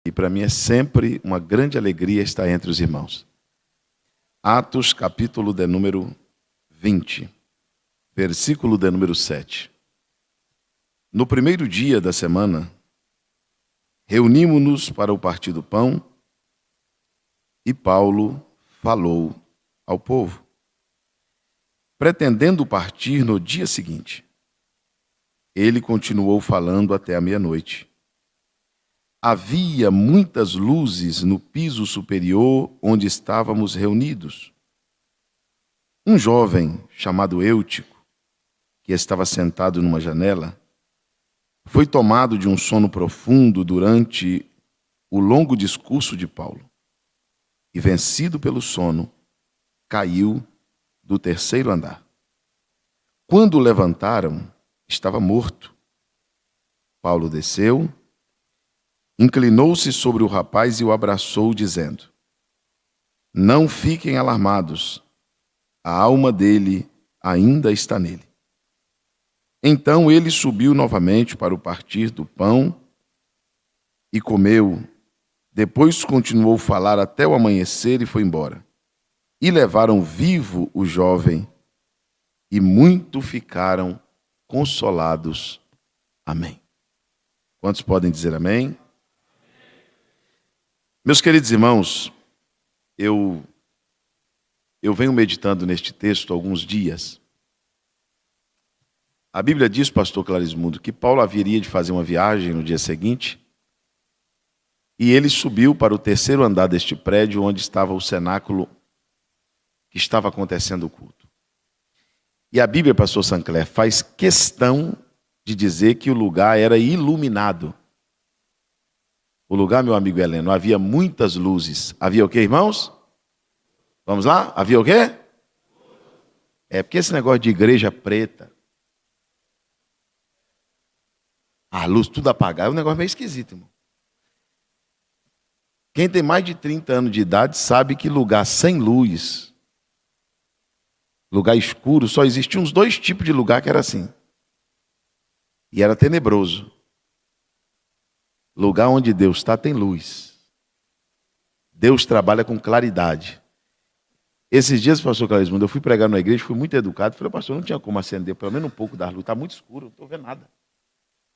E para mim é sempre uma grande alegria estar entre os irmãos. Atos, capítulo de número 20, versículo de número 7. No primeiro dia da semana, reunimos-nos para o partir do pão e Paulo falou ao povo, pretendendo partir no dia seguinte. Ele continuou falando até a meia-noite. Havia muitas luzes no piso superior onde estávamos reunidos. Um jovem chamado Eutico, que estava sentado numa janela, foi tomado de um sono profundo durante o longo discurso de Paulo e, vencido pelo sono, caiu do terceiro andar. Quando o levantaram, estava morto. Paulo desceu, inclinou-se sobre o rapaz e o abraçou, dizendo: Não fiquem alarmados, a alma dele ainda está nele. Então ele subiu novamente para o partir do pão e comeu. Depois continuou a falar até o amanhecer e foi embora. E levaram vivo o jovem, e muito ficaram consolados. Amém. Quantos podem dizer amém? Meus queridos irmãos, eu venho meditando neste texto há alguns dias. A Bíblia diz, pastor Clarismundo, que Paulo haveria de fazer uma viagem no dia seguinte, e ele subiu para o terceiro andar deste prédio, onde estava o cenáculo que estava acontecendo o culto. E a Bíblia, pastor Sancler, faz questão de dizer que o lugar era iluminado. O lugar, meu amigo Heleno, havia muitas luzes. Havia o quê, irmãos? Vamos lá? Havia o quê? É porque esse negócio de igreja preta, a luz tudo apagada, é um negócio meio esquisito, irmão. Quem tem mais de 30 anos de idade sabe que lugar sem luz, lugar escuro, só existiam uns dois tipos de lugar que era assim. E era tenebroso. Lugar onde Deus está tem luz. Deus trabalha com claridade. Esses dias, pastor Clarismundo, eu fui pregar na igreja, fui muito educado. Falei, pastor, não tinha como acender pelo menos um pouco da luz. Está muito escuro, não estou vendo nada.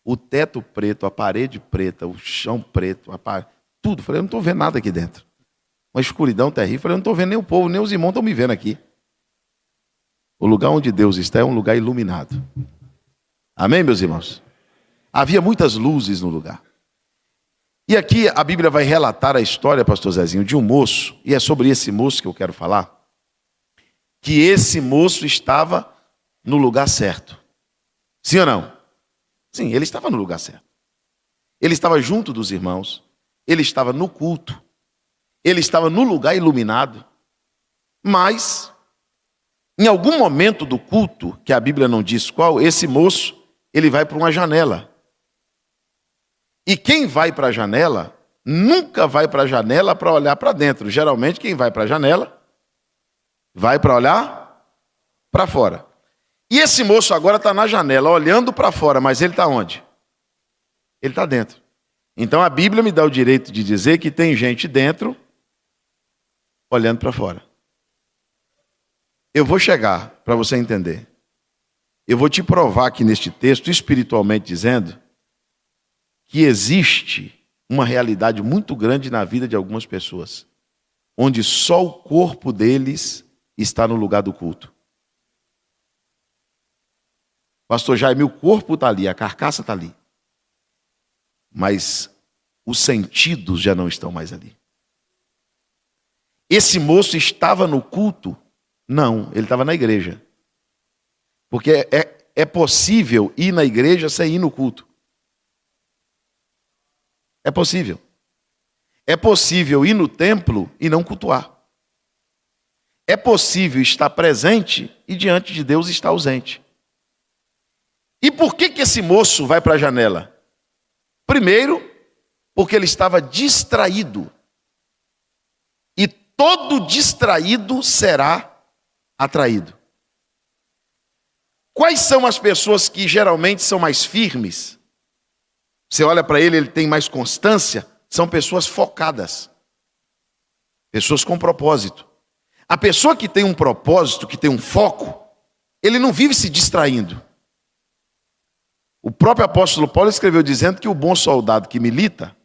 O teto preto, a parede preta, o chão preto, tudo. Falei, eu não estou vendo nada aqui dentro. Uma escuridão terrível. Falei, eu não estou vendo nem o povo, nem os irmãos estão me vendo aqui. O lugar onde Deus está é um lugar iluminado. Amém, meus irmãos? Havia muitas luzes no lugar. E aqui a Bíblia vai relatar a história, pastor Zezinho, de um moço, e é sobre esse moço que eu quero falar, que esse moço estava no lugar certo. Sim ou não? Sim, ele estava no lugar certo. Ele estava junto dos irmãos, ele estava no culto, ele estava no lugar iluminado, mas em algum momento do culto, que a Bíblia não diz qual, esse moço, ele vai para uma janela. E quem vai para a janela, nunca vai para a janela para olhar para dentro. Geralmente, quem vai para a janela, vai para olhar para fora. E esse moço agora está na janela, olhando para fora, mas ele está onde? Ele está dentro. Então a Bíblia me dá o direito de dizer que tem gente dentro, olhando para fora. Eu vou chegar para você entender. Eu vou te provar aqui neste texto, espiritualmente dizendo, que existe uma realidade muito grande na vida de algumas pessoas, onde só o corpo deles está no lugar do culto. Pastor Jaime, o corpo está ali, a carcaça está ali. Mas os sentidos já não estão mais ali. Esse moço estava no culto? Não, ele estava na igreja. Porque é possível ir na igreja sem ir no culto. É possível. É possível ir no templo e não cultuar. É possível estar presente e diante de Deus estar ausente. E por que esse moço vai para a janela? Primeiro, porque ele estava distraído. E todo distraído será atraído. Quais são as pessoas que geralmente são mais firmes? Você olha para ele, ele tem mais constância, são pessoas focadas, pessoas com propósito. A pessoa que tem um propósito, que tem um foco, ele não vive se distraindo. O próprio apóstolo Paulo escreveu dizendo que o bom soldado que milita,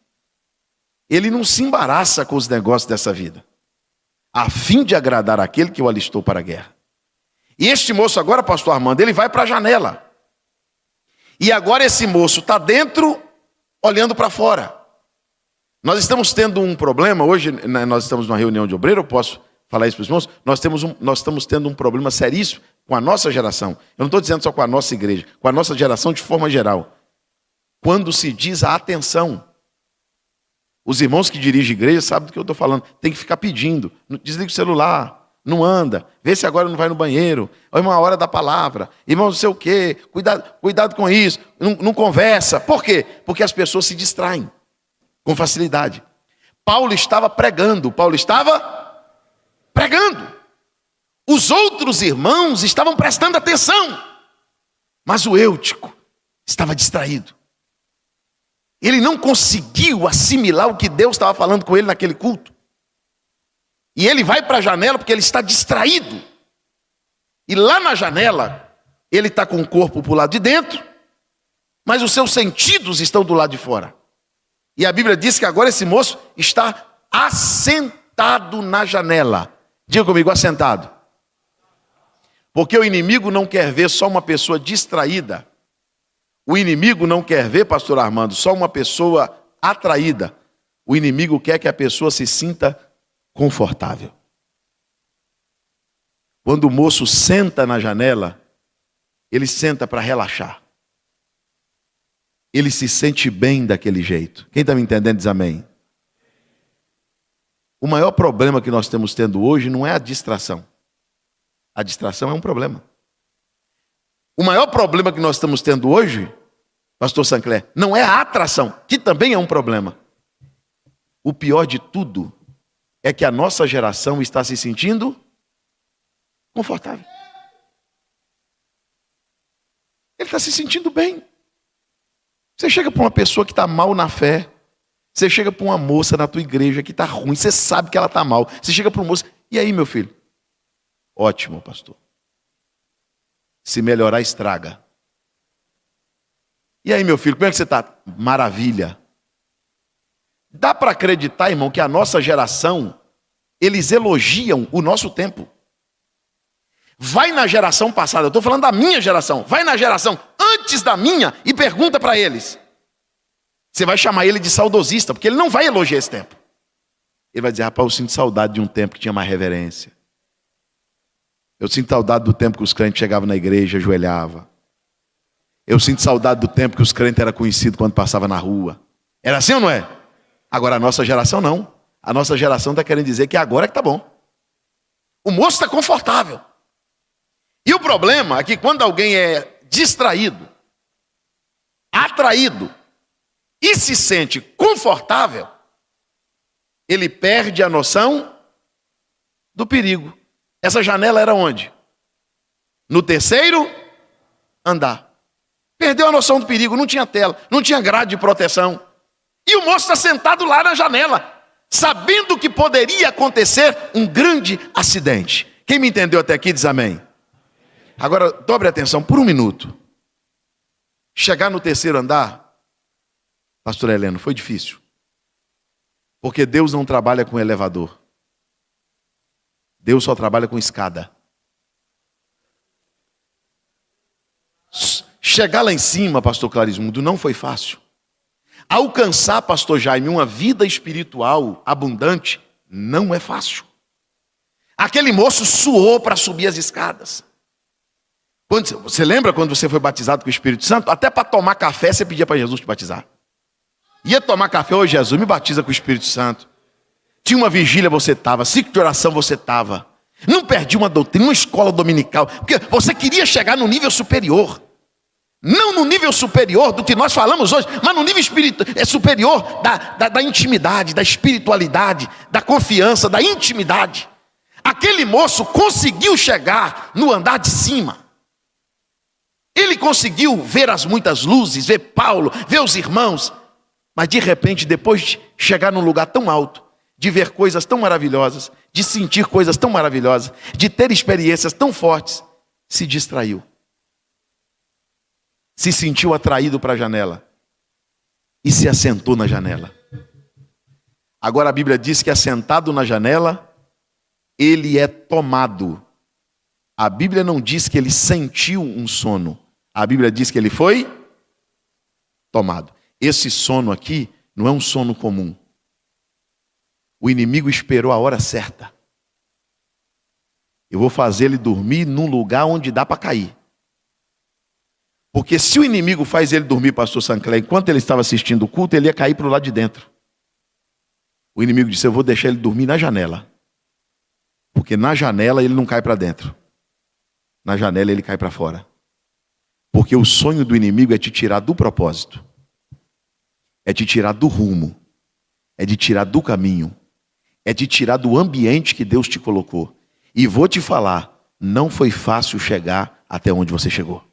ele não se embaraça com os negócios dessa vida, a fim de agradar aquele que o alistou para a guerra. E este moço agora, pastor Armando, ele vai para a janela. E agora esse moço está dentro, olhando para fora. Nós estamos tendo um problema, hoje nós estamos numa reunião de obreiro, eu posso falar isso para os irmãos, nós estamos tendo um problema seríssimo com a nossa geração. Eu não estou dizendo só com a nossa igreja, com a nossa geração de forma geral. Quando se diz a atenção, os irmãos que dirigem igreja sabem do que eu estou falando, tem que ficar pedindo, desliga o celular, não anda, vê se agora não vai no banheiro, é uma hora da palavra, irmão não sei o quê, cuidado com isso, não conversa. Por quê? Porque as pessoas se distraem com facilidade. Paulo estava pregando. Os outros irmãos estavam prestando atenção, mas o Eutico estava distraído. Ele não conseguiu assimilar o que Deus estava falando com ele naquele culto. E ele vai para a janela porque ele está distraído. E lá na janela, ele está com o corpo para o lado de dentro, mas os seus sentidos estão do lado de fora. E a Bíblia diz que agora esse moço está assentado na janela. Diga comigo, assentado. Porque o inimigo não quer ver só uma pessoa distraída. O inimigo não quer ver, pastor Armando, só uma pessoa atraída. O inimigo quer que a pessoa se sinta confortável. Quando o moço senta na janela, ele senta para relaxar. Ele se sente bem daquele jeito. Quem está me entendendo diz amém. O maior problema que nós estamos tendo hoje não é a distração. A distração é um problema. O maior problema que nós estamos tendo hoje, pastor Sancler, não é a atração, que também é um problema. O pior de tudo é que a nossa geração está se sentindo confortável. Ele está se sentindo bem. Você chega para uma pessoa que está mal na fé, você chega para uma moça na tua igreja que está ruim, você sabe que ela está mal. Você chega para um moço, e aí meu filho? Ótimo, pastor. Se melhorar, estraga. E aí meu filho, como é que você está? Maravilha. Dá para acreditar, irmão, que a nossa geração, eles elogiam o nosso tempo. Vai na geração passada, eu estou falando da minha geração, vai na geração antes da minha e pergunta para eles. Você vai chamar ele de saudosista, porque ele não vai elogiar esse tempo. Ele vai dizer, rapaz, eu sinto saudade de um tempo que tinha mais reverência. Eu sinto saudade do tempo que os crentes chegavam na igreja, ajoelhavam. Eu sinto saudade do tempo que os crentes eram conhecidos quando passavam na rua. Era assim ou não é? Agora a nossa geração não. A nossa geração está querendo dizer que agora é que está bom. O moço está confortável. E o problema é que quando alguém é distraído, atraído e se sente confortável, ele perde a noção do perigo. Essa janela era onde? No terceiro andar. Perdeu a noção do perigo, não tinha tela, não tinha grade de proteção. E o moço está sentado lá na janela, sabendo que poderia acontecer um grande acidente. Quem me entendeu até aqui diz amém. Agora, dobre atenção por um minuto. Chegar no terceiro andar, pastor Heleno, foi difícil. Porque Deus não trabalha com elevador. Deus só trabalha com escada. Chegar lá em cima, pastor Clarismundo, não foi fácil. Alcançar, pastor Jaime, uma vida espiritual abundante, não é fácil. Aquele moço suou para subir as escadas. Você lembra quando você foi batizado com o Espírito Santo? Até para tomar café você pedia para Jesus te batizar. Ia tomar café, ô Jesus, me batiza com o Espírito Santo. Tinha uma vigília, você estava. Ciclo de oração, você estava. Não perdi uma doutrina, uma escola dominical. Porque você queria chegar no nível superior. Não no nível superior do que nós falamos hoje, mas no nível superior da intimidade, da espiritualidade, da confiança, da intimidade. Aquele moço conseguiu chegar no andar de cima. Ele conseguiu ver as muitas luzes, ver Paulo, ver os irmãos. Mas de repente, depois de chegar num lugar tão alto, de ver coisas tão maravilhosas, de sentir coisas tão maravilhosas, de ter experiências tão fortes, se distraiu. Se sentiu atraído para a janela e se assentou na janela. Agora a Bíblia diz que assentado na janela, ele é tomado. A Bíblia não diz que ele sentiu um sono. A Bíblia diz que ele foi tomado. Esse sono aqui não é um sono comum. O inimigo esperou a hora certa. Eu vou fazer ele dormir num lugar onde dá para cair. Porque se o inimigo faz ele dormir, pastor Sancler, enquanto ele estava assistindo o culto, ele ia cair para o lado de dentro. O inimigo disse, eu vou deixar ele dormir na janela. Porque na janela ele não cai para dentro. Na janela ele cai para fora. Porque o sonho do inimigo é te tirar do propósito. É te tirar do rumo. É te tirar do caminho. É te tirar do ambiente que Deus te colocou. E vou te falar, não foi fácil chegar até onde você chegou.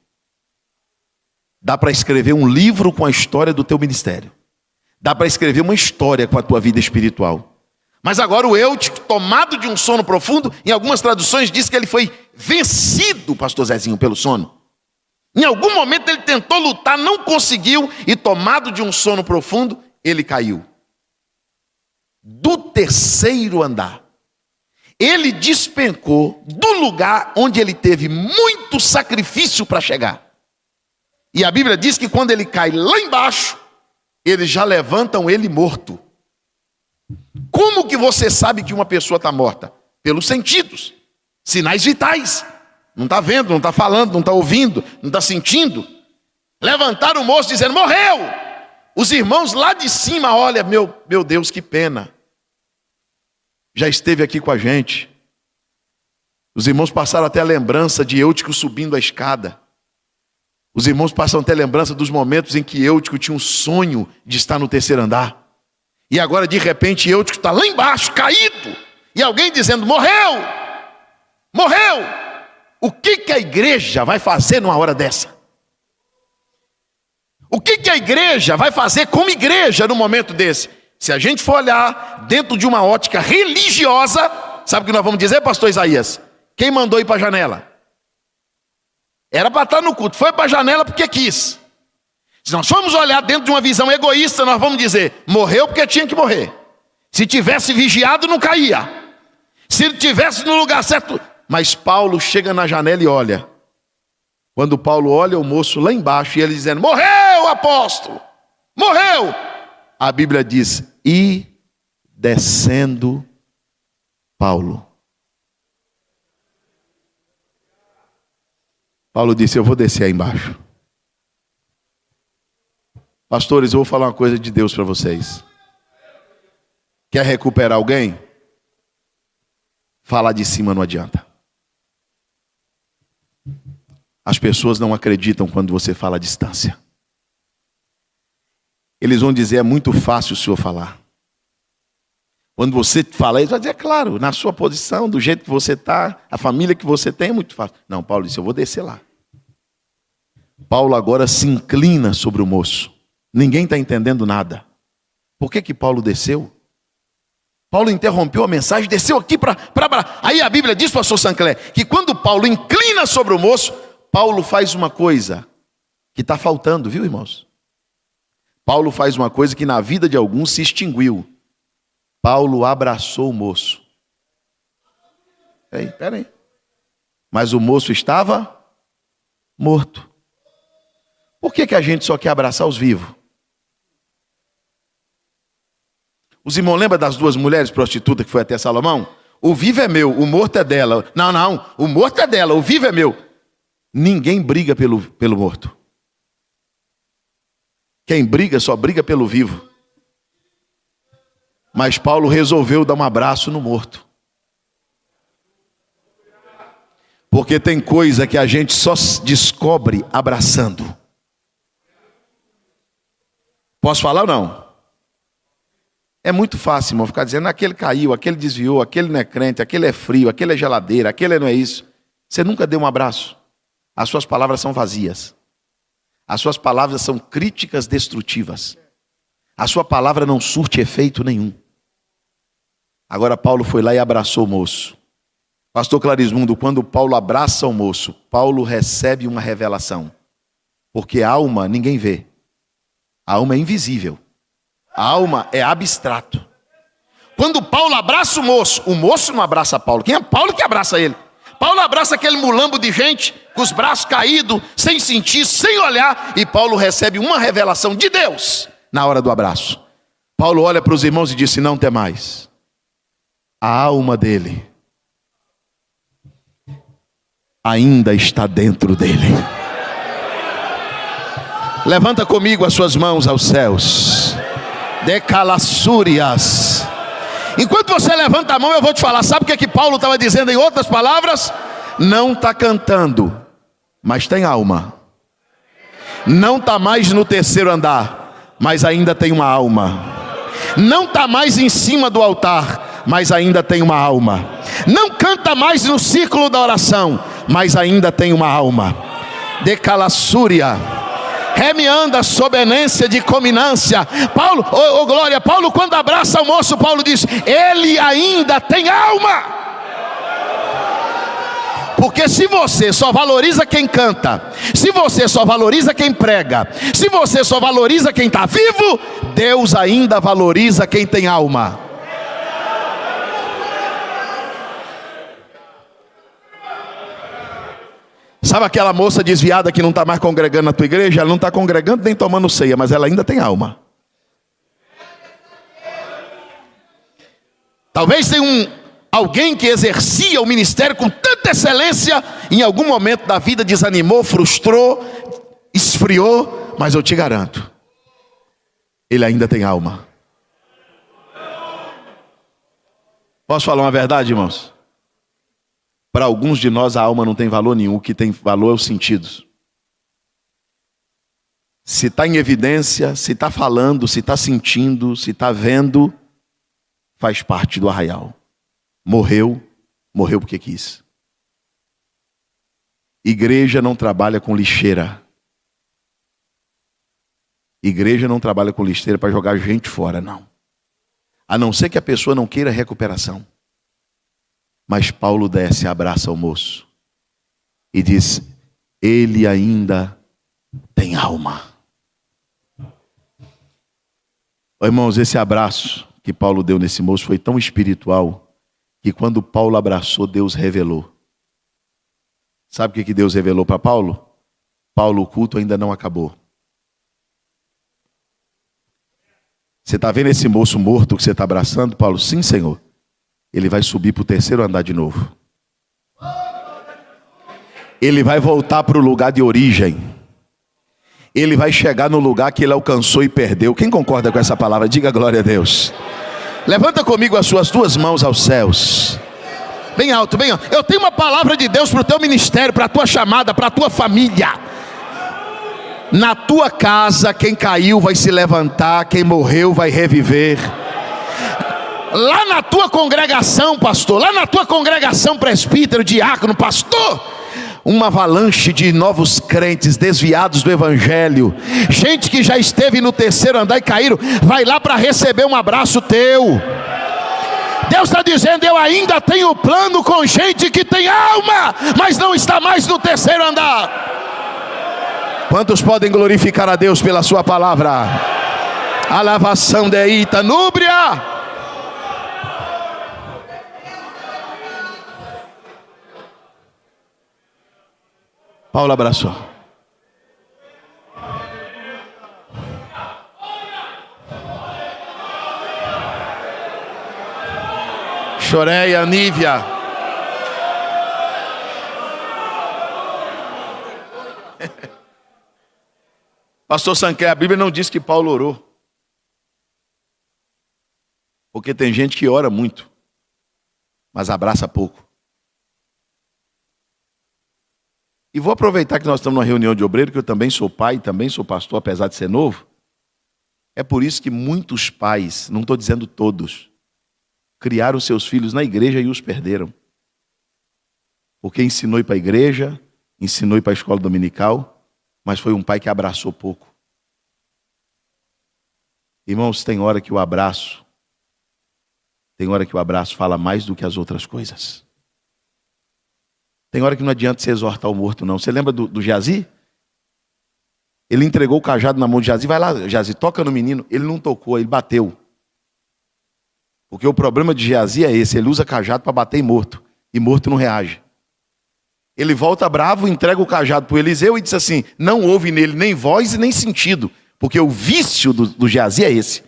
Dá para escrever um livro com a história do teu ministério. Dá para escrever uma história com a tua vida espiritual. Mas agora o Eutico, tomado de um sono profundo, em algumas traduções diz que ele foi vencido, pastor Zezinho, pelo sono. Em algum momento ele tentou lutar, não conseguiu, e tomado de um sono profundo, ele caiu. Do terceiro andar. Ele despencou do lugar onde ele teve muito sacrifício para chegar. E a Bíblia diz que quando ele cai lá embaixo, eles já levantam ele morto. Como que você sabe que uma pessoa está morta? Pelos sentidos, sinais vitais. Não está vendo, não está falando, não está ouvindo, não está sentindo. Levantaram o moço dizendo, morreu! Os irmãos lá de cima, olha, meu Deus, que pena. Já esteve aqui com a gente. Os irmãos passaram até a lembrança de Eutico subindo a escada. Os irmãos passam até a lembrança dos momentos em que Eutico tinha um sonho de estar no terceiro andar. E agora, de repente, Eutico está lá embaixo, caído. E alguém dizendo, morreu! Morreu! O que a igreja vai fazer numa hora dessa? O que a igreja vai fazer como igreja num momento desse? Se a gente for olhar dentro de uma ótica religiosa, sabe o que nós vamos dizer, pastor Isaías? Quem mandou ir para a janela? Era para estar no culto, foi para a janela porque quis. Se nós formos olhar dentro de uma visão egoísta, nós vamos dizer, morreu porque tinha que morrer. Se tivesse vigiado, não caía. Se tivesse no lugar certo. Mas Paulo chega na janela e olha. Quando Paulo olha o moço lá embaixo e ele dizendo, morreu, apóstolo, morreu. A Bíblia diz, e descendo Paulo. Paulo disse, eu vou descer aí embaixo. Pastores, eu vou falar uma coisa de Deus para vocês. Quer recuperar alguém? Falar de cima não adianta. As pessoas não acreditam quando você fala à distância. Eles vão dizer, é muito fácil o senhor falar. Quando você fala, eles vão dizer, é claro, na sua posição, do jeito que você está, a família que você tem, é muito fácil. Não, Paulo disse, eu vou descer lá. Paulo agora se inclina sobre o moço. Ninguém está entendendo nada. Por que Paulo desceu? Paulo interrompeu a mensagem, desceu aqui para... Aí a Bíblia diz, pastor Sancler, que quando Paulo inclina sobre o moço, Paulo faz uma coisa que está faltando, viu, irmãos? Paulo faz uma coisa que na vida de alguns se extinguiu. Paulo abraçou o moço. Peraí. Mas o moço estava morto. Por que a gente só quer abraçar os vivos? Os irmãos lembram das duas mulheres prostitutas que foi até Salomão? O vivo é meu, o morto é dela. Não, o morto é dela, o vivo é meu. Ninguém briga pelo morto. Quem briga só briga pelo vivo. Mas Paulo resolveu dar um abraço no morto. Porque tem coisa que a gente só descobre abraçando. Posso falar ou não? É muito fácil, irmão, ficar dizendo, aquele caiu, aquele desviou, aquele não é crente, aquele é frio, aquele é geladeira, aquele não é isso. Você nunca deu um abraço. As suas palavras são vazias. As suas palavras são críticas destrutivas. a sua palavra não surte efeito nenhum. Agora Paulo foi lá e abraçou o moço. Pastor Clarismundo, quando Paulo abraça o moço, Paulo recebe uma revelação. Porque a alma ninguém vê. A alma é invisível. A alma é abstrato. Quando Paulo abraça o moço não abraça Paulo. Quem é Paulo que abraça ele? Paulo abraça aquele mulambo de gente, com os braços caídos, sem sentir, sem olhar. E Paulo recebe uma revelação de Deus na hora do abraço. Paulo olha para os irmãos e disse: não temais. A alma dele ainda está dentro dele. Levanta comigo as suas mãos aos céus. Decalassúrias. Enquanto você levanta a mão, eu vou te falar. Sabe o que Paulo estava dizendo em outras palavras? Não está cantando, mas tem alma. Não está mais no terceiro andar, mas ainda tem uma alma. Não está mais em cima do altar, mas ainda tem uma alma. Não canta mais no círculo da oração, mas ainda tem uma alma. Decalassúria. Remianda sob enência de cominância. Paulo, glória, Paulo quando abraça o moço, Paulo diz: ele ainda tem alma. Porque se você só valoriza quem canta, se você só valoriza quem prega, se você só valoriza quem está vivo, Deus ainda valoriza quem tem alma. Sabe aquela moça desviada que não está mais congregando na tua igreja? Ela não está congregando nem tomando ceia, mas ela ainda tem alma. Talvez tenha alguém que exercia o ministério com tanta excelência, em algum momento da vida desanimou, frustrou, esfriou, mas eu te garanto, ele ainda tem alma. Posso falar uma verdade, irmãos? Para alguns de nós a alma não tem valor nenhum, o que tem valor é os sentidos. Se está em evidência, se está falando, se está sentindo, se está vendo, faz parte do arraial. Morreu porque quis. Igreja não trabalha com lixeira. Igreja não trabalha com lixeira para jogar gente fora, não. A não ser que a pessoa não queira recuperação. Mas Paulo desce, abraça o moço e diz: ele ainda tem alma. Oh, irmãos, esse abraço que Paulo deu nesse moço foi tão espiritual que quando Paulo abraçou, Deus revelou. Sabe o que Deus revelou para Paulo? Paulo, o culto ainda não acabou. Você está vendo esse moço morto que você está abraçando, Paulo? Sim, Senhor. Ele vai subir para o terceiro andar de novo. Ele vai voltar para o lugar de origem. Ele vai chegar no lugar que ele alcançou e perdeu. Quem concorda com essa palavra? Diga glória a Deus. Levanta comigo as suas duas mãos aos céus. Bem alto, bem alto. Eu tenho uma palavra de Deus para o teu ministério, para a tua chamada, para a tua família. Na tua casa, quem caiu vai se levantar, quem morreu vai reviver. Lá na tua congregação, pastor, lá na tua congregação, presbítero, diácono, pastor, uma avalanche de novos crentes desviados do evangelho, gente que já esteve no terceiro andar e caíram, vai lá para receber um abraço teu. Deus está dizendo: eu ainda tenho plano com gente que tem alma, mas não está mais no terceiro andar. Quantos podem glorificar a Deus pela sua palavra? A lavação de Ita Núbria. Paulo abraçou. Choreia, Nívia. Pastor Sancler, a Bíblia não diz que Paulo orou. Porque tem gente que ora muito, mas abraça pouco. E vou aproveitar que nós estamos numa reunião de obreiro, que eu também sou pai, também sou pastor, apesar de ser novo. É por isso que muitos pais, não estou dizendo todos, criaram seus filhos na igreja e os perderam. Porque ensinou ir para a igreja, ensinou ir para a escola dominical, mas foi um pai que abraçou pouco. Irmãos, tem hora que o abraço fala mais do que as outras coisas. Tem hora que não adianta você exortar o morto, não. Você lembra do Geazi? Ele entregou o cajado na mão de Geazi. Vai lá, Geazi, toca no menino. Ele não tocou, ele bateu. Porque o problema de Geazi é esse. Ele usa cajado para bater em morto. E morto não reage. Ele volta bravo, entrega o cajado para o Eliseu e diz assim, não houve nele nem voz e nem sentido. Porque o vício do Geazi é esse.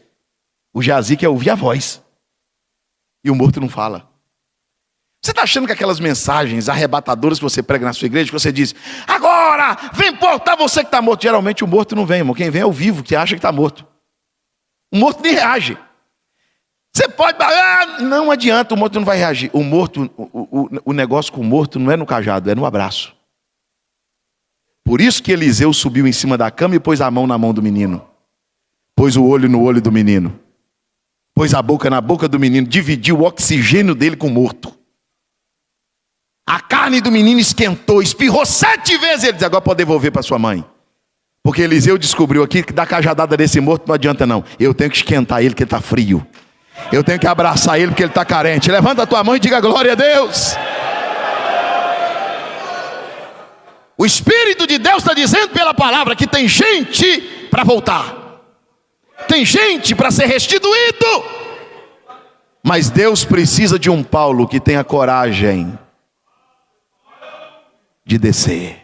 O Geazi quer ouvir a voz. E o morto não fala. Você está achando que aquelas mensagens arrebatadoras que você prega na sua igreja, que você diz, agora, vem portar você que está morto. Geralmente o morto não vem, irmão. Quem vem é o vivo, que acha que está morto. O morto nem reage. Você pode, não adianta, o morto não vai reagir. O morto, o negócio com o morto não é no cajado, é no abraço. Por isso que Eliseu subiu em cima da cama e pôs a mão na mão do menino. Pôs o olho no olho do menino. Pôs a boca na boca do menino, dividiu o oxigênio dele com o morto. A carne do menino esquentou, espirrou 7 vezes. Ele disse, agora pode devolver para sua mãe. Porque Eliseu descobriu aqui que dar cajadada desse morto não adianta não. Eu tenho que esquentar ele porque ele está frio. Eu tenho que abraçar ele porque ele está carente. Levanta a tua mão e diga glória a Deus. O Espírito de Deus está dizendo pela palavra que tem gente para voltar. Tem gente para ser restituído. Mas Deus precisa de um Paulo que tenha coragem de descer.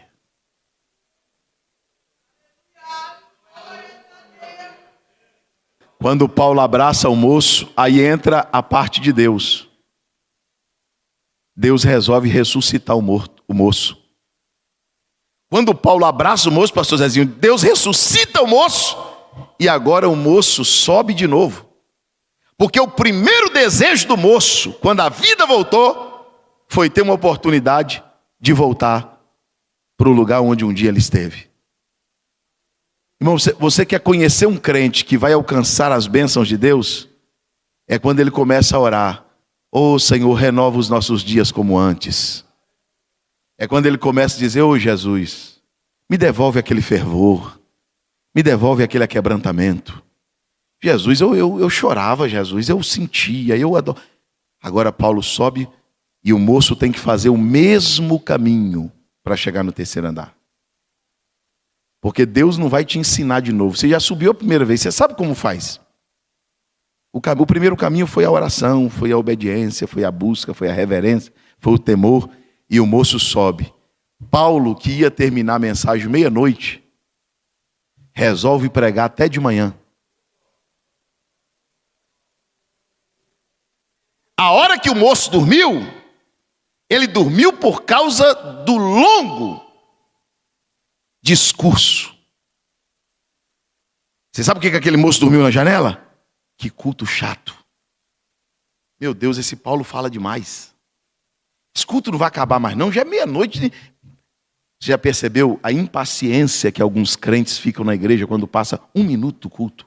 Quando Paulo abraça o moço, aí entra a parte de Deus. Deus resolve ressuscitar o moço. Quando Paulo abraça o moço, pastor Zezinho, Deus ressuscita o moço. E agora o moço sobe de novo. Porque o primeiro desejo do moço, quando a vida voltou, foi ter uma oportunidade de voltar para o lugar onde um dia ele esteve. Irmão, você quer conhecer um crente que vai alcançar as bênçãos de Deus? É quando ele começa a orar. Ô Senhor, renova os nossos dias como antes. É quando ele começa a dizer, ô Jesus, me devolve aquele fervor. Me devolve aquele aquebrantamento. Jesus, eu chorava, Jesus, eu sentia, eu adoro. Agora Paulo sobe e o moço tem que fazer o mesmo caminho para chegar no terceiro andar. Porque Deus não vai te ensinar de novo. Você já subiu a primeira vez, você sabe como faz. O primeiro caminho foi a oração, foi a obediência, foi a busca, foi a reverência, foi o temor. E o moço sobe. Paulo, que ia terminar a mensagem meia-noite, resolve pregar até de manhã. A hora que o moço dormiu, ele dormiu por causa do longo discurso. Você sabe por que aquele moço dormiu na janela? Que culto chato. Meu Deus, esse Paulo fala demais. Esse culto não vai acabar mais não, já é meia-noite. Você já percebeu a impaciência que alguns crentes ficam na igreja quando passa 1 minuto do culto?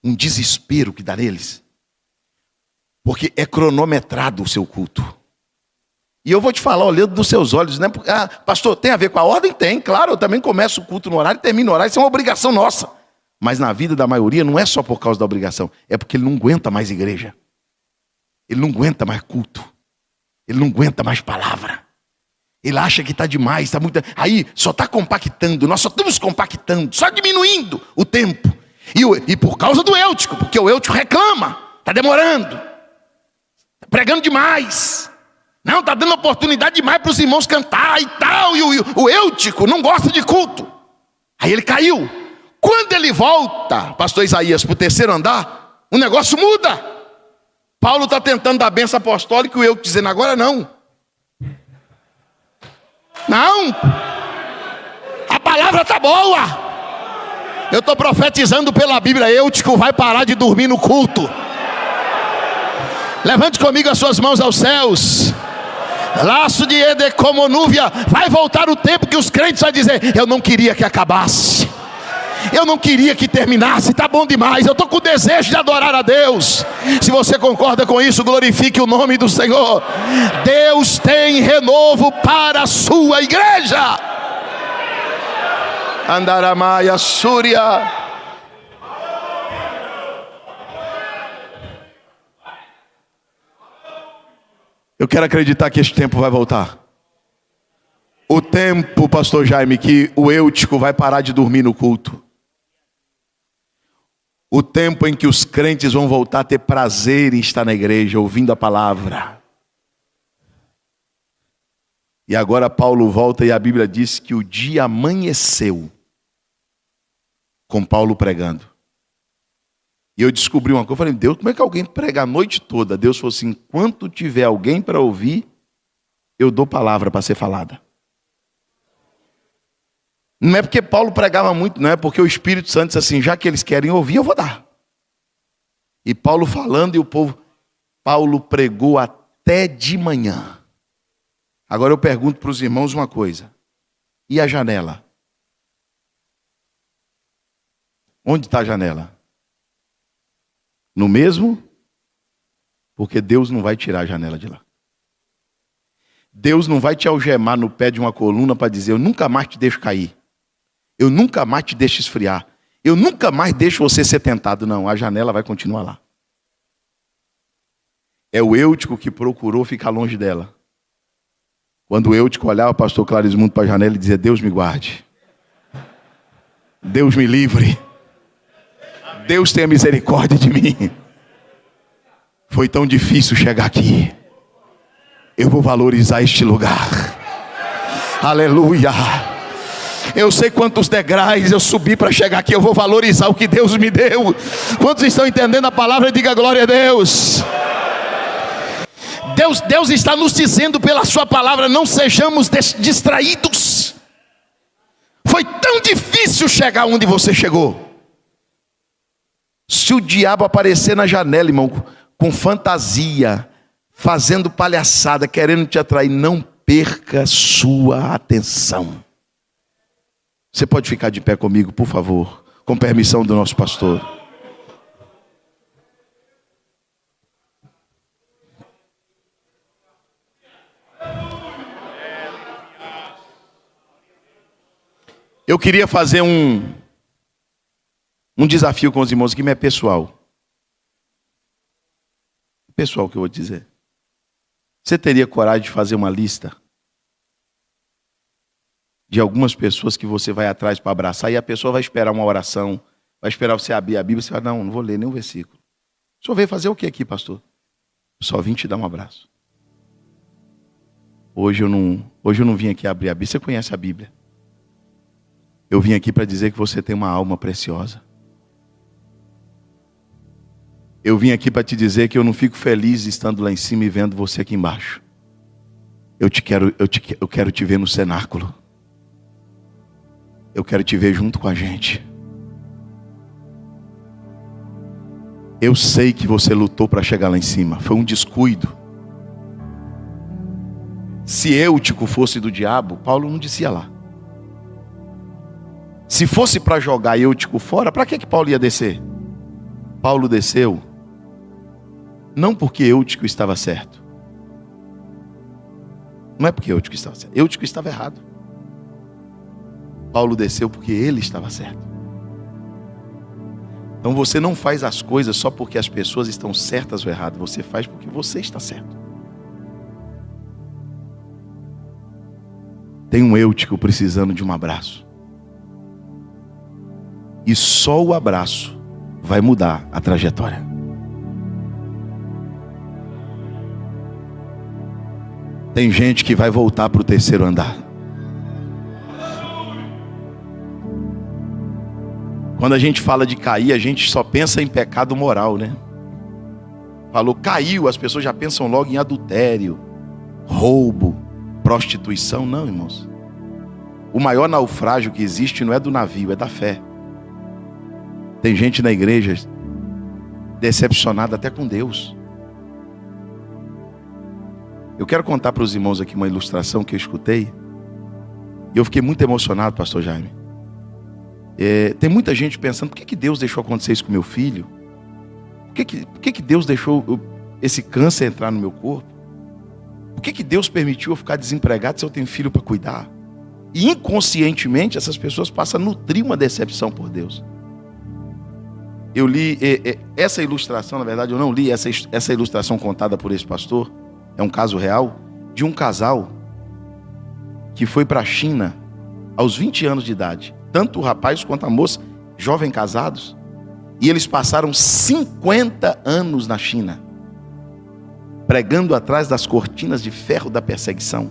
Um desespero que dá neles. Porque é cronometrado o seu culto. E eu vou te falar, olhando nos seus olhos, né? Pastor, tem a ver com a ordem? Tem, claro, eu também começo o culto no horário e termino no horário, isso é uma obrigação nossa. Mas na vida da maioria não é só por causa da obrigação, é porque ele não aguenta mais igreja. Ele não aguenta mais culto. Ele não aguenta mais palavra. Ele acha que está demais, está muito. Aí só está compactando, nós só estamos compactando, só diminuindo o tempo. E por causa do Eutico, porque o Eutico reclama, está demorando, está pregando demais. Não, está dando oportunidade demais para os irmãos cantar e tal. E o Eutico não gosta de culto. Aí ele caiu. Quando ele volta, pastor Isaías, para o terceiro andar, o negócio muda. Paulo está tentando dar benção apostólica e o Eutico dizendo, agora não. Não. A palavra está boa. Eu estou profetizando pela Bíblia, Eutico vai parar de dormir no culto. Levante comigo as suas mãos aos céus. Laço de Ede como núvia. Vai voltar o tempo que os crentes vão dizer, eu não queria que acabasse. Eu não queria que terminasse, está bom demais. Eu estou com desejo de adorar a Deus. Se você concorda com isso, glorifique o nome do Senhor. Deus tem renovo para a sua igreja. Andaramaya Súria. Eu quero acreditar que esse tempo vai voltar. O tempo, pastor Jaime, que o Eutico vai parar de dormir no culto. O tempo em que os crentes vão voltar a ter prazer em estar na igreja, ouvindo a palavra. E agora Paulo volta e a Bíblia diz que o dia amanheceu com Paulo pregando. E eu descobri uma coisa, eu falei, Deus, como é que alguém prega a noite toda? Deus falou assim, enquanto tiver alguém para ouvir, eu dou palavra para ser falada. Não é porque Paulo pregava muito, não é porque o Espírito Santo disse assim, já que eles querem ouvir, eu vou dar. E Paulo falando e o povo, Paulo pregou até de manhã. Agora eu pergunto para os irmãos uma coisa, e a janela? Onde está a janela? No mesmo? Porque Deus não vai tirar a janela de lá. Deus não vai te algemar no pé de uma coluna para dizer, eu nunca mais te deixo cair. Eu nunca mais te deixo esfriar. Eu nunca mais deixo você ser tentado. Não, a janela vai continuar lá. É o Eutico que procurou ficar longe dela. Quando o Eutico olhava o pastor Clarismundo para a janela e dizia, Deus me guarde. Deus me livre. Deus tenha misericórdia de mim. Foi tão difícil chegar aqui. Eu vou valorizar este lugar. Aleluia. Eu sei quantos degraus eu subi para chegar aqui. Eu vou valorizar o que Deus me deu. Quantos estão entendendo a palavra? Diga glória a Deus. Deus está nos dizendo pela sua palavra, não sejamos distraídos. Foi tão difícil chegar onde você chegou. Se o diabo aparecer na janela, irmão, com fantasia, fazendo palhaçada, querendo te atrair, não perca sua atenção. Você pode ficar de pé comigo, por favor, com permissão do nosso pastor. Eu queria fazer um desafio com os irmãos que me é pessoal. Pessoal que eu vou dizer. Você teria coragem de fazer uma lista de algumas pessoas que você vai atrás para abraçar e a pessoa vai esperar uma oração, vai esperar você abrir a Bíblia e você vai, não vou ler nenhum versículo. O senhor veio fazer o que aqui, pastor? Só vim te dar um abraço. Hoje eu não vim aqui abrir a Bíblia. Você conhece a Bíblia? Eu vim aqui para dizer que você tem uma alma preciosa. Eu vim aqui para te dizer que eu não fico feliz estando lá em cima e vendo você aqui embaixo. Eu quero te ver no cenáculo. Eu quero te ver junto com a gente. Eu sei que você lutou para chegar lá em cima. Foi um descuido. Se Eutico fosse do diabo, Paulo não descia lá. Se fosse para jogar Eutico fora, para que Paulo ia descer? Paulo desceu não porque Eutico estava certo. Não é porque Eutico estava certo. Eutico estava errado. Paulo desceu porque ele estava certo. Então você não faz as coisas só porque as pessoas estão certas ou erradas. Você faz porque você está certo. Tem um Eutico precisando de um abraço. E só o abraço vai mudar a trajetória. Tem gente que vai voltar para o terceiro andar. Quando a gente fala de cair, a gente só pensa em pecado moral, né? Falou, caiu, as pessoas já pensam logo em adultério, roubo, prostituição. Não, irmãos. O maior naufrágio que existe não é do navio, é da fé. Tem gente na igreja decepcionada até com Deus. Eu quero contar para os irmãos aqui uma ilustração que eu escutei. E eu fiquei muito emocionado, pastor Jaime. Tem muita gente pensando, por que Deus deixou acontecer isso com meu filho? Por que Deus deixou esse câncer entrar no meu corpo? Por que Deus permitiu eu ficar desempregado se eu tenho filho para cuidar? E inconscientemente essas pessoas passam a nutrir uma decepção por Deus. Eu li essa ilustração, na verdade eu não li essa ilustração contada por esse pastor. é um caso real, de um casal que foi para a China aos 20 anos de idade. Tanto o rapaz quanto a moça, jovem casados. E eles passaram 50 anos na China, pregando atrás das cortinas de ferro da perseguição.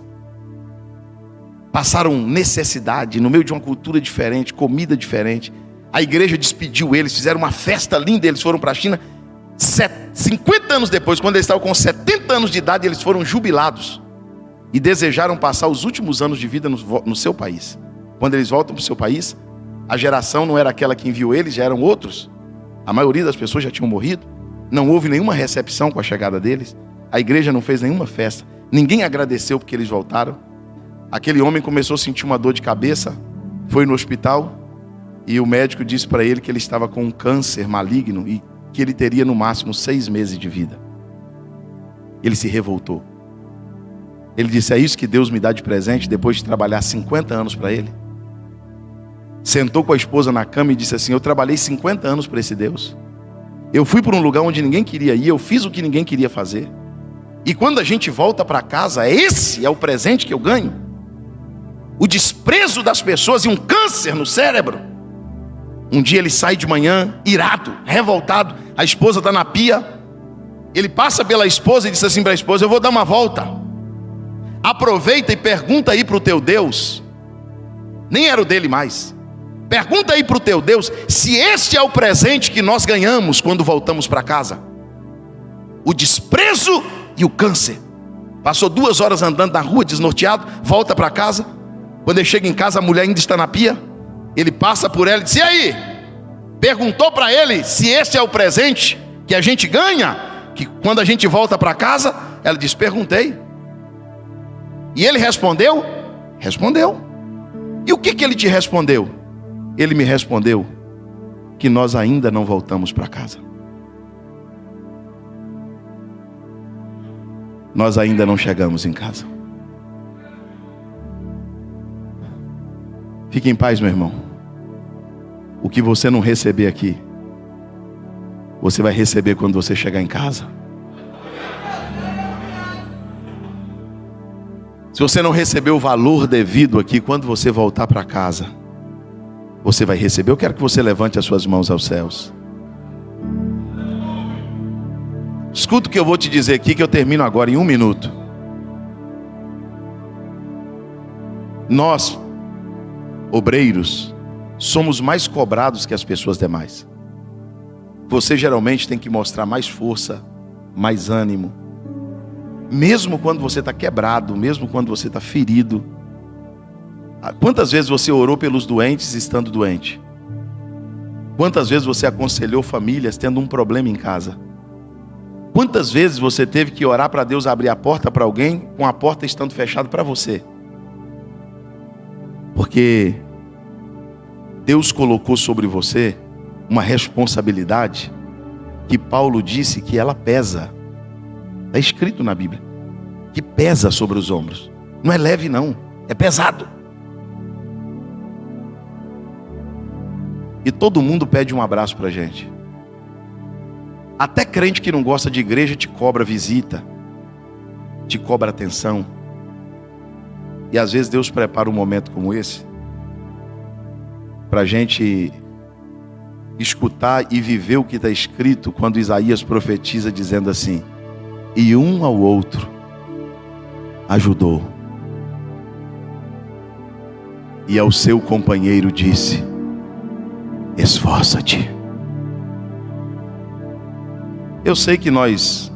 Passaram necessidade, no meio de uma cultura diferente, comida diferente. A igreja despediu eles, fizeram uma festa linda, eles foram para a China. 50 anos depois, quando eles estavam com 70 anos de idade, eles foram jubilados. E desejaram passar os últimos anos de vida no seu país. Quando eles voltam para o seu país, a geração não era aquela que enviou eles, já eram outros. A maioria das pessoas já tinham morrido. Não houve nenhuma recepção com a chegada deles. A igreja não fez nenhuma festa. Ninguém agradeceu porque eles voltaram. Aquele homem começou a sentir uma dor de cabeça, foi no hospital e o médico disse para ele que ele estava com um câncer maligno e que ele teria no máximo 6 meses de vida. Ele se revoltou. Ele disse: é isso que Deus me dá de presente depois de trabalhar 50 anos para Ele? Sentou com a esposa na cama e disse assim: eu trabalhei 50 anos para esse Deus. Eu fui para um lugar onde ninguém queria ir, eu fiz o que ninguém queria fazer. E quando a gente volta para casa, esse é o presente que eu ganho. O desprezo das pessoas e um câncer no cérebro. Um dia ele sai de manhã, irado, revoltado. A esposa está na pia. Ele passa pela esposa e diz assim para a esposa: eu vou dar uma volta. Aproveita e pergunta aí para o teu Deus. Nem era o dele mais. Pergunta aí para o teu Deus se este é o presente que nós ganhamos quando voltamos para casa. O desprezo e o câncer. Passou 2 horas andando na rua, desnorteado, volta para casa. Quando ele chega em casa, a mulher ainda está na pia. Ele passa por ela e diz: e aí? Perguntou para ele se este é o presente que a gente ganha, que quando a gente volta para casa? Ela diz: perguntei. E ele respondeu? Respondeu. E o que ele te respondeu? Ele me respondeu que nós ainda não voltamos para casa. Nós ainda não chegamos em casa. Fique em paz, meu irmão. O que você não receber aqui, você vai receber quando você chegar em casa. Se você não receber o valor devido aqui, quando você voltar para casa, você vai receber. Eu quero que você levante as suas mãos aos céus. Escuta o que eu vou te dizer aqui, que eu termino agora em 1 minuto. Nós, obreiros, somos mais cobrados que as pessoas demais. Você geralmente tem que mostrar mais força, mais ânimo. Mesmo quando você está quebrado, mesmo quando você está ferido. Quantas vezes você orou pelos doentes estando doente? Quantas vezes você aconselhou famílias tendo um problema em casa? Quantas vezes você teve que orar para Deus abrir a porta para alguém, com a porta estando fechada para você? Porque Deus colocou sobre você uma responsabilidade que Paulo disse que ela pesa. Está escrito na Bíblia que pesa sobre os ombros. Não é leve não, é pesado. E todo mundo pede um abraço para a gente. Até crente que não gosta de igreja te cobra visita, te cobra atenção. E às vezes Deus prepara um momento como esse para a gente escutar e viver o que está escrito quando Isaías profetiza dizendo assim: e um ao outro ajudou, e ao seu companheiro disse: esforça-te. Eu sei que nós,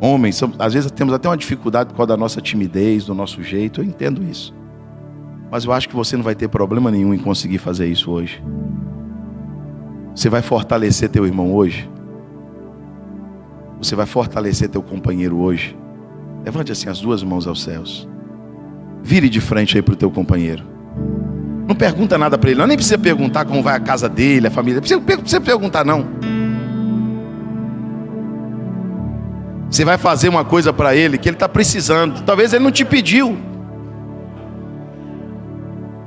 homens, às vezes temos até uma dificuldade por causa da nossa timidez, do nosso jeito, eu entendo isso. Mas eu acho que você não vai ter problema nenhum em conseguir fazer isso hoje. Você vai fortalecer teu irmão hoje. Você vai fortalecer teu companheiro hoje. Levante assim as 2 mãos aos céus. Vire de frente aí para o teu companheiro. Não pergunta nada para ele, não. Nem precisa perguntar como vai a casa dele, a família. Não precisa perguntar não. Você vai fazer uma coisa para ele que ele está precisando. Talvez ele não te pediu.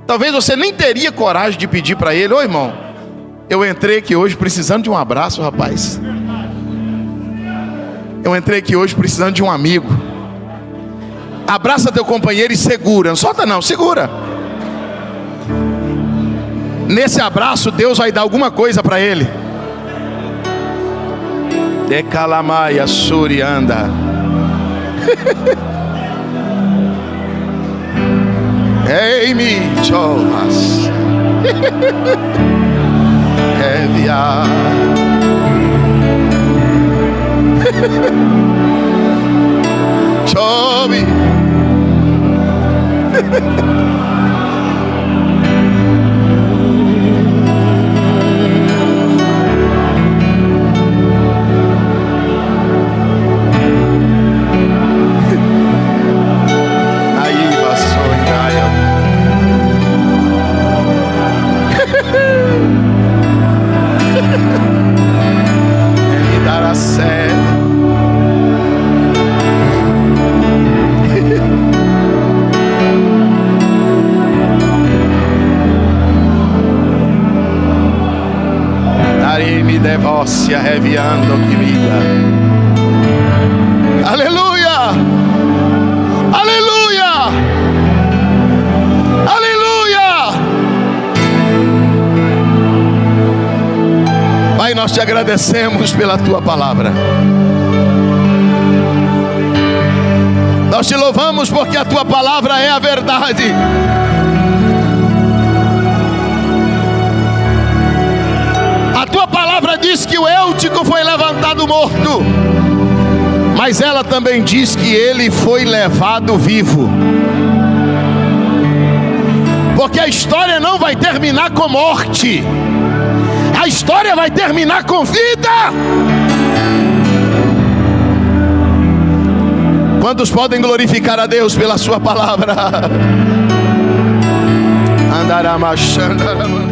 Talvez você nem teria coragem de pedir para ele: ô irmão, eu entrei aqui hoje precisando de um abraço, rapaz. Eu entrei aqui hoje precisando de um amigo. Abraça teu companheiro e segura. Não solta não, segura. Nesse abraço Deus vai dar alguma coisa para ele. Decalamaia surianda. Ei me chovas. Hevia. Chove. Devócia reviando que vida. Aleluia! Aleluia! Aleluia! Pai, nós te agradecemos pela tua palavra. Nós te louvamos porque a tua palavra é a verdade. A tua palavra diz que o Eutico foi levantado morto, mas ela também diz que ele foi levado vivo. Porque a história não vai terminar com morte, a história vai terminar com vida. Quantos podem glorificar a Deus pela sua palavra? Andará marchando.